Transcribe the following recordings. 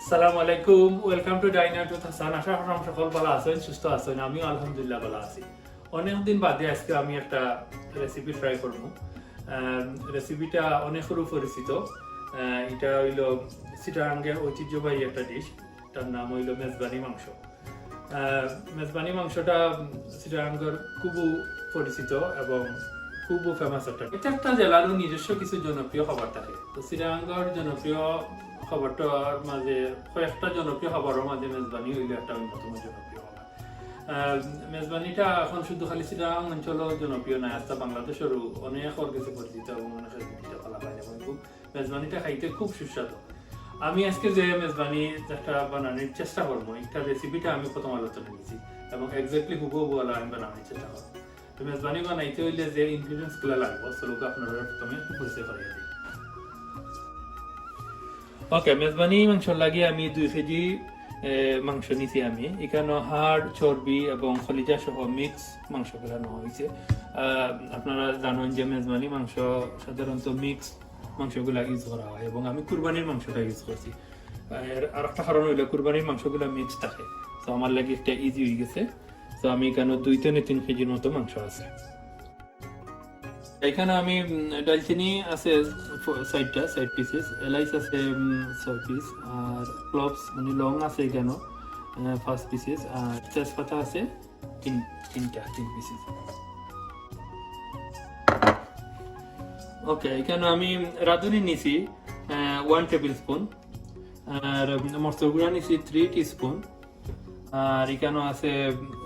আসসালামু আলাইকুম, welcome to ডাইনার two Hasan. আশা করি সকল ভালো আছেন, সুস্থ আছেন। আমিও আলহামদুলিল্লাহ ভালো আছি। অনেকদিন বাদে আজকে আমি একটা রেসিপি ট্রাই করব। রেসিপিটা অনেকেরও পরিচিত। এটা হইল চিটাগাঙ্গের ঐতিহ্যবাহী একটা ডিশ। তার নাম হইল মেজবানি মাংস। মেজবানি মাংসটা চিটাগাঙ্গের খুবই পরিচিত এবং খুবই ফেমাস একটা। এটা একটা জেলারও নিজস্ব কিছু জনপ্রিয় খাবার থাকে। তো চিটাগাঙ্গের জনপ্রিয় খাবারটার মাঝে কয়েকটা জনপ্রিয় খাবারের মাঝে মেজবানি হইল একটা অন্যতম জনপ্রিয় খাবার। মেজবানিটা এখন শুধু খালি চিটাগাং অঞ্চলও জনপ্রিয় নয়, আস্তা বাংলাদেশেরও অনেকের কাছে পরিচিত এবং অনেকের বিভিন্ন ফলা পায় এবং মেজবানিটা খাইতে খুব সুস্বাদু। আমি আজকে যে মেজবানি একটা বানানোর চেষ্টা করবো, একটা রেসিপিটা আমি প্রথম আলোচনা নিয়েছি এবং এক্স্যাক্টলি হুবহু আমি বানানোর চেষ্টা করবো। তো মেজবানি বানাইতে হইলে যে ইনগ্রিডিয়েন্টস গুলো লাগবে সেগুলো আপনারা প্রথমে পরিচয় করিয়ে দিই। ওকে, মেজবানি মাংস লাগিয়ে আমি 2 কেজি মাংস নিছি। আমি এখানে হাড়, চর্বি এবং কলিজা সহ মিক্স মাংস ফেলানো হয়েছে। আপনারা জানেন যে মেজবানি মাংস সাধারণত মিক্স মাংসগুলা ইউজ করা হয় এবং আমি কুরবানির মাংসটা ইউজ করছি। আর একটা কারণ হইলো কুরবানির মাংসগুলা মিক্স থাকে, তো আমার লাগে একটা ইজি হয়ে গেছে। তো আমি এখানে 2 থেকে 3 কেজির মতো মাংস আছে। এখানে আমি ডালচিনি আছে সাইড পিসেস, এলাইচ আছে 6 পিস, আর ক্লভস মানে লং আছে এখানে 5 পিসেস, আর তেজপাতা আছে 3 পিসেস। ওকে, এখানে আমি রাঁধুনি নিছি 1 টেবিল স্পুন, আর মরচর গুঁড়া নিছি 3 টিস্পুন, আর এখানে আছে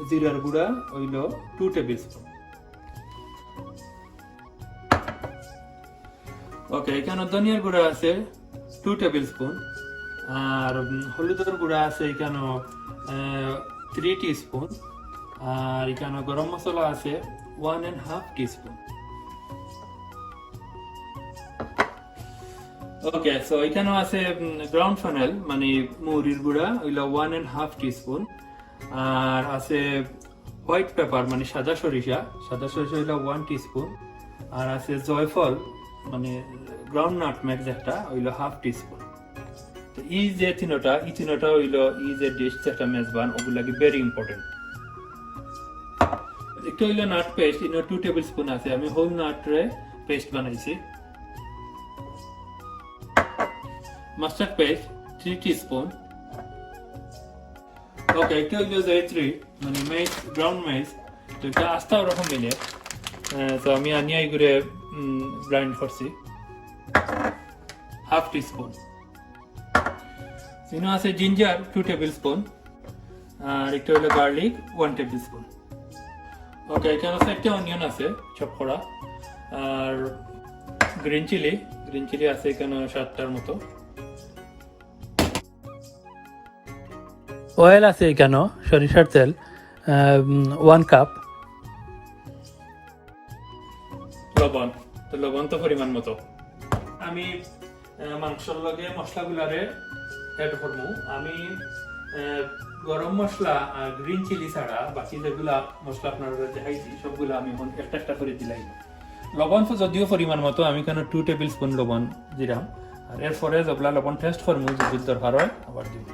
জিরার গুঁড়া হইল 2 টেবিল স্পুন। ওকে, এখানে ধনিয়ার গুঁড়া আছে 2 টেবিল স্পুন, আর হলুদের গুঁড়া আছে এখানে 3 টিস্পুন, আর এখানে গরম মশলা আছে 1.5 টিস্পুন। ওকে, সো এখানে আছে গ্রাউন্ড ফানেল মানে মৌরির গুঁড়া হইল 1.5 টিস্পুন, আর আছে হোয়াইট পেপার মানে সাদা সরিষা হইল 1 টিস্পুন, আর আছে জয়ফল মানে গ্রাউন্ড নাটমেগ যেটা হইল 1/2 টিস্পুন। তো এই যে তিনটা হইল এই যে ডিশ যেটা মেজবান, ওগুলা কি ভেরি ইম্পর্টেন্ট। একটা হইল নাট পেস্ট, 2 টেবিল স্পুন আছে। আমি হোল নাটরে পেস্ট বানাইছি। Mustard paste 3 teaspoon. ওকে, একটা হইল জয়ত্রী মানে মেজ, গ্রাউন্ড মেজ, তো এটা আস্তা ওরকম মিলে। তো আমি আনিয়া এগুলো গ্রাইন্ড করছি 1/2 টিস্পুন। এখানে আছে জিঞ্জার 2 টেবিল স্পুন, আর একটা হলো গার্লিক 1 টেবিল স্পুন। ওকে, এখানে আছে একটা অনিয়ন আছে চপ করা, আর গ্রিন চিলি আছে এখানে 7টার মতো। অয়েল আছে এখানে সরিষার তেল 1 কাপ। লবণ তো পরিমাণ মতো। আমি মাংসর লগে মশলাগুলারে অ্যাড করবো। আমি গরম মশলা আর গ্রিন চিলি ছাড়া বাকি যেগুলা মশলা আপনারা দেখাইছি সবগুলো আমি একটা একটা করে দিলাই। লবণ যদিও পরিমাণ মতো, আমি কেন 2 টেবিল স্পুন লবণ দিলাম, আর এরপরে যেগুলা লবণ টেস্ট করবো যদি দরকার হয় আবার দিব।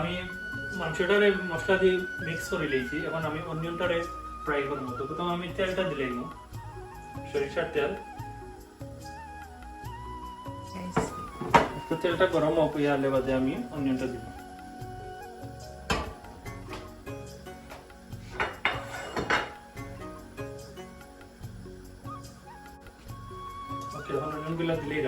আমি মাংসটারে মশলা দিয়ে মিক্স করে নিয়েছি। এখন আমি অনিয়নটারে ফ্রাই করবো। তো প্রথমে আমি তেলটা দিলাম, সরিষার তেল। তেলটা গরম হয়ে গেলে বাদে আমি অনিয়নটা দিব। ওকে, এখন অনিয়নগুলো দিলেই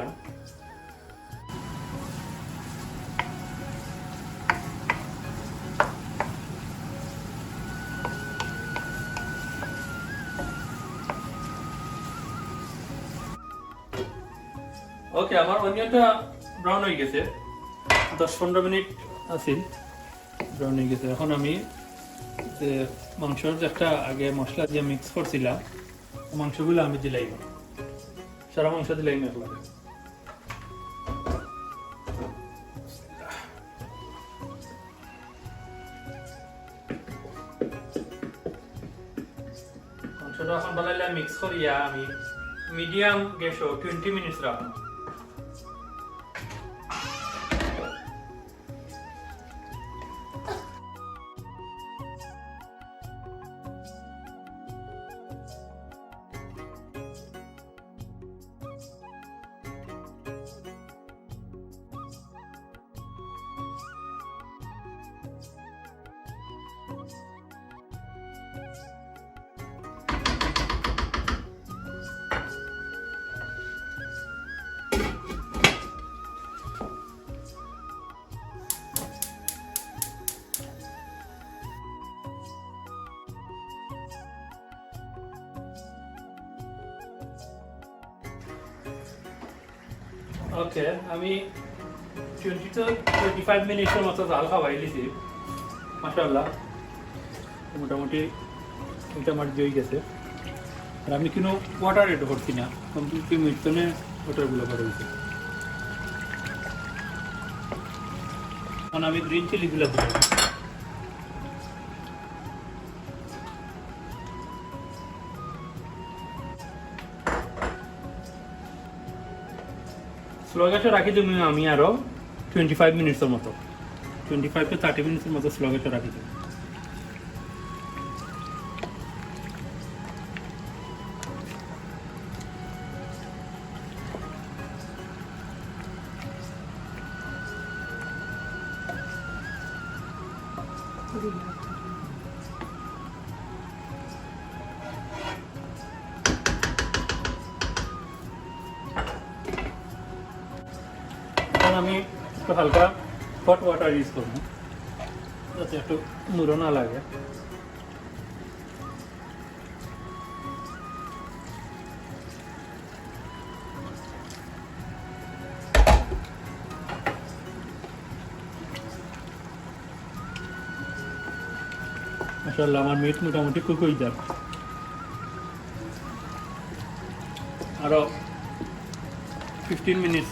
ওকে, আমার অনিয়নটা ব্রাউন হয়ে গেছে, 10-15 মিনিট আছিল ব্রাউন হয়ে গেছে। এখন আমি যে মাংসর যে একটা আগে মশলা দিয়ে মিক্স করছিলাম, মাংসগুলো আমি দিলাইব, সারা মাংস দিলাইম একবারে। মাংসটা এখন বানাইলে মিক্স করিয়া আমি মিডিয়াম গ্যাসও 20 মিনিট রাখবো। ওকে, আমি 20 to 25 মিনিটের মতো জাল খাওয়াই দিয়েছি, মাশাআল্লাহ মোটামুটি এটা আমার জই গেছে। আর আমি কোনো ওয়াটার এড করছি না, কমপ্লিটলি মিটনে ওয়াটারগুলো করে দিয়েছি। এখন আমি গ্রিন চিলিগুলো দিলাম। স্লো গ্যাসে রাখি দেবো আমি আরও 25 মিনিটসের মতো, 25 to 30 মিনিটসের মতো স্লো গ্যাসে রাখি দেবো। এখন আমি একটু হালকা হট ওয়াটার ইউজ করবো যাতে একটু মুড়ো না লাগে। মাশাআল্লাহ আমার মিট মোটামুটি কুক হয়ে যাবে, আরো 15 মিনিট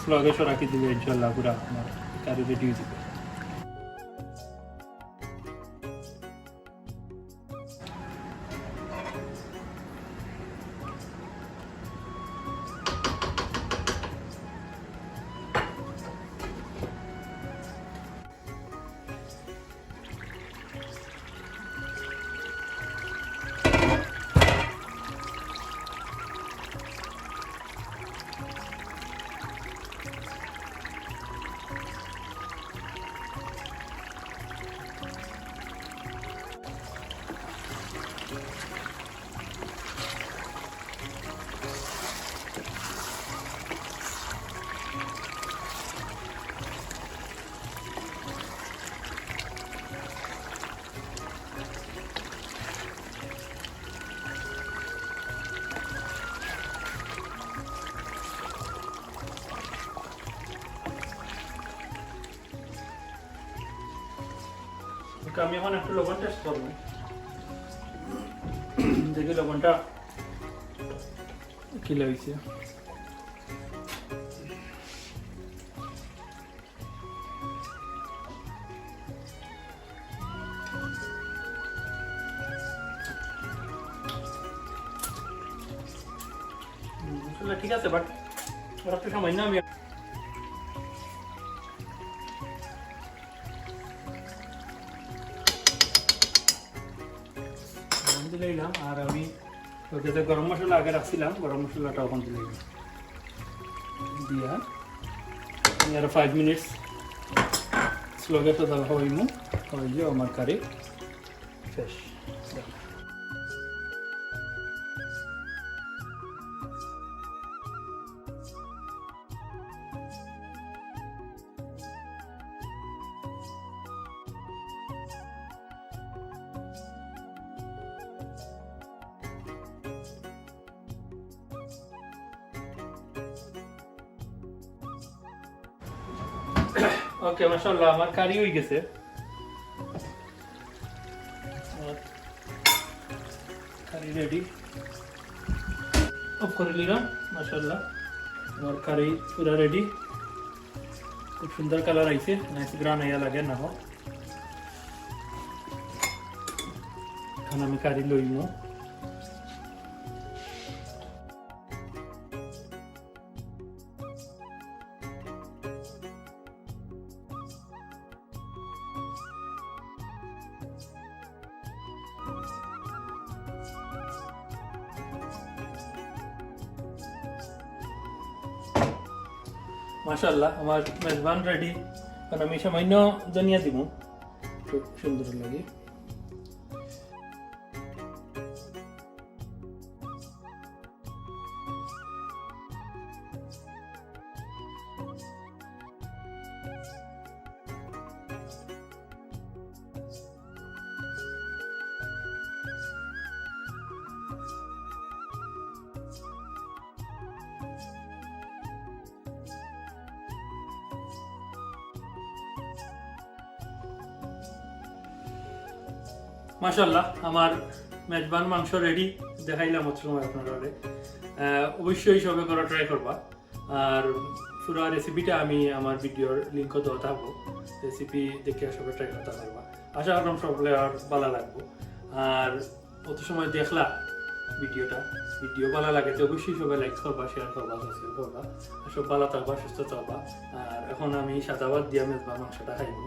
স্লো গ্যাসে রাখি দিলে ইনশাআল্লাহ পুরা আমার কারি রেডি হয়ে যাবে। আমি এখন একটু লবণ টেস্ট করবো, দেখি লবণটা কি লাগছে। ঠিক আছে, বাট একটু সামান্য আমি দিলাম। আর আমি ওকে গরম মশলা আগে রাখছিলাম, গরম মশলাটা ওখান দিলাম দিয়া আমি আরো 5 মিনিট স্লো গ্যাসে দাও হইমু, হইলে আমার কারি শেষ। ওকে মাশাআল্লাহ আমার কারি হয়ে গেছে। কারি রেডি, অফ করে নিলাম। মাশাআল্লাহ আমার কারি পুরো রেডি, খুব সুন্দর কালার আইছে, নাইস গ্রান আইয়া লাগে না হোক। এখন আমি কারি লইমু। মাশাআল্লাহ আমার মেজবান রেডি। এখন আমি সামান্য ধনিয়া দিব, খুব সুন্দর লাগে। মাশাআল্লাহ আমার মেজবান মাংস রেডি, দেখাইলাম হচ্ছে সময় আপনারা। অবশ্যই সবে করে ট্রাই করবা। আর পুরো রেসিপিটা আমি আমার ভিডিওর লিঙ্কও দেওয়া থাকবো, রেসিপি দেখে সবে ট্রাই করতে পারবা। আশা করলাম সকলে আর ভালো লাগবো। আর অত সময় দেখলা ভিডিও ভালো লাগে তো অবশ্যই সবাই লাইক করবা, শেয়ার করবা, সাবস্ক্রাইব করবা। সব ভালো থাকবা, সুস্থ থাকবা। আর এখন আমি সাদা ভাত দিয়ে মেজবান মাংসটা খাইব।